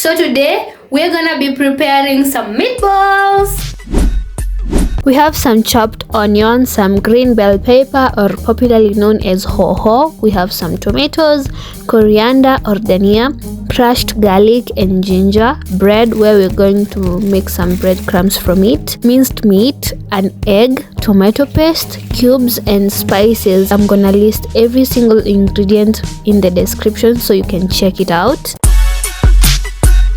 So today we're gonna be preparing some meatballs. We have some chopped onion, some green bell pepper or popularly known as hoho. We have some tomatoes, coriander or dhania, crushed garlic and ginger, bread where we're going to make some breadcrumbs from it, minced meat, an egg, tomato paste, cubes and spices. I'm gonna list every single ingredient in the description so you can check it out.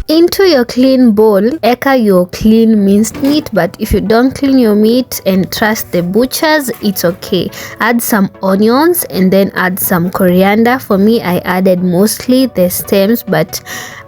Into your clean bowl, eka your clean minced meat, but if you don't clean your meat and trust the butchers, it's okay. Add some onions and then add some coriander. For me, I added mostly the stems, but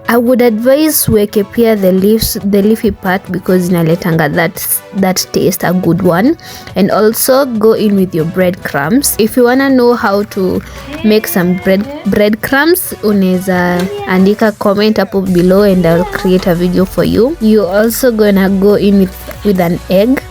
I would advise weke pia the leafy part because inaletanga that taste a good one. And also go in with your breadcrumbs. If you wanna know how to make some breadcrumbs, unaweza andika comment hapo below and I'll create a video for you. You also gonna go in with an egg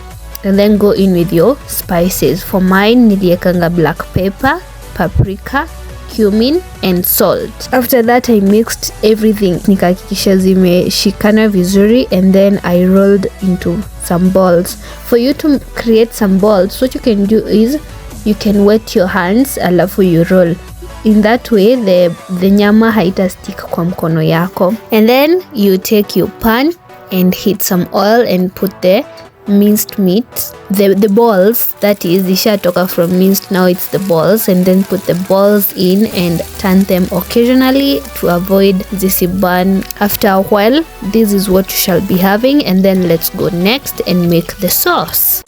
and then go in with your spices. For mine niliekanga black pepper, paprika, cumin and salt. After that I mixed everything, nikahakikisha zimeshikana vizuri, and then I rolled into some balls. For you to create some balls, what you can do is you can wet your hands alafu you roll. In that way the nyama haita stick kwa mkono yako. And then you take your pan and heat some oil and put the minced meat, the balls, that is ishatoka from minced, now it's the balls, and then put the balls in and turn them occasionally to avoid zisiban. After a while, this is what you shall be having, and then let's go next and make the sauce.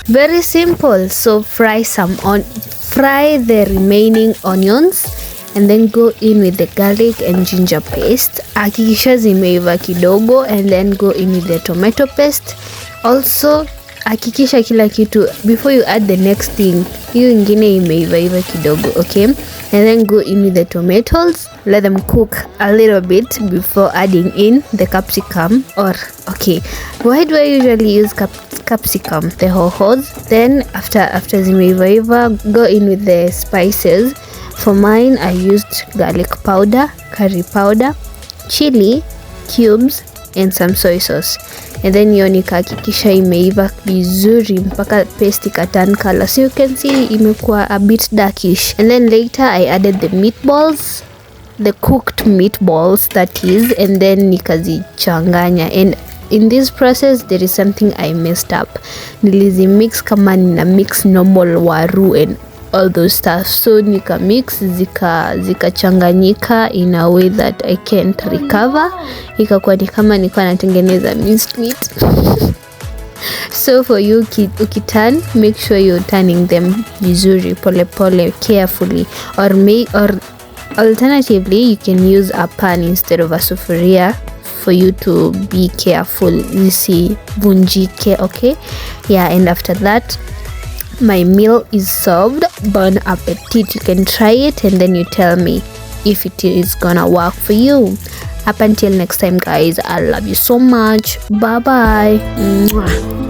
Very simple. So fry the remaining onions and then go in with the garlic and ginger paste. Hakikisha zimeiva kidogo, and then go in with the tomato paste. Also hakikisha kila kitu before you add the next thing, hiyo ingine imeiva kidogo, okay? And then go in with the tomatoes, let them cook a little bit before adding in the capsicum, or okay, why do I usually use capsicum, the hohos? Then after zimeiva, go in with the spices. For mine, I used garlic powder, curry powder, chilli, cubes, and some soy sauce. And then hiyo nikahakikisha imeiva vizuri mpaka paste ikatan color. So you can see imekuwa a bit darkish. And then later I added the meatballs, the cooked meatballs that is, and then nikazichanganya. And in this process there is something I messed up. Nilizi mix kama nina mix normal waru and all those stuff, so nika mix zikachanganyika in a way that I can't recover. Ikakuwa ni kama nilikuwa natengeneza minced meat. So for you ukiturn, make sure you're turning them vizuri pole pole, carefully, or alternatively you can use a pan instead of a sufuria for you to be careful zisivunjike, okay? Yeah, and after that my meal is served. Bon appetit. You can try it and then you tell me if it is gonna work for you. Up until next time guys, I love you so much. Bye bye. Mwah.